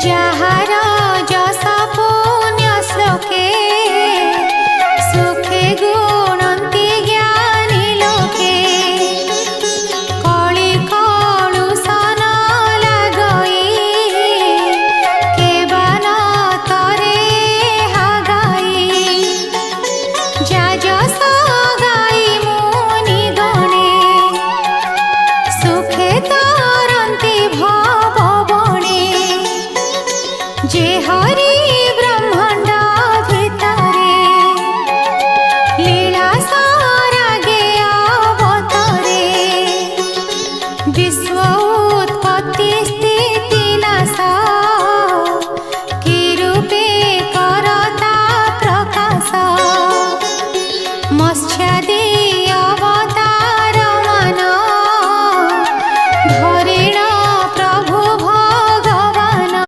যাহার যশ পুণ্য শ্লোকে সুখে গুণন্তি জ্ঞানী লোকে কলি কলুষন লাগই কেবল তরে হাগাই যা যশ গাই মুনি গণে সুখে তরন্তি ভব বনে যে হয়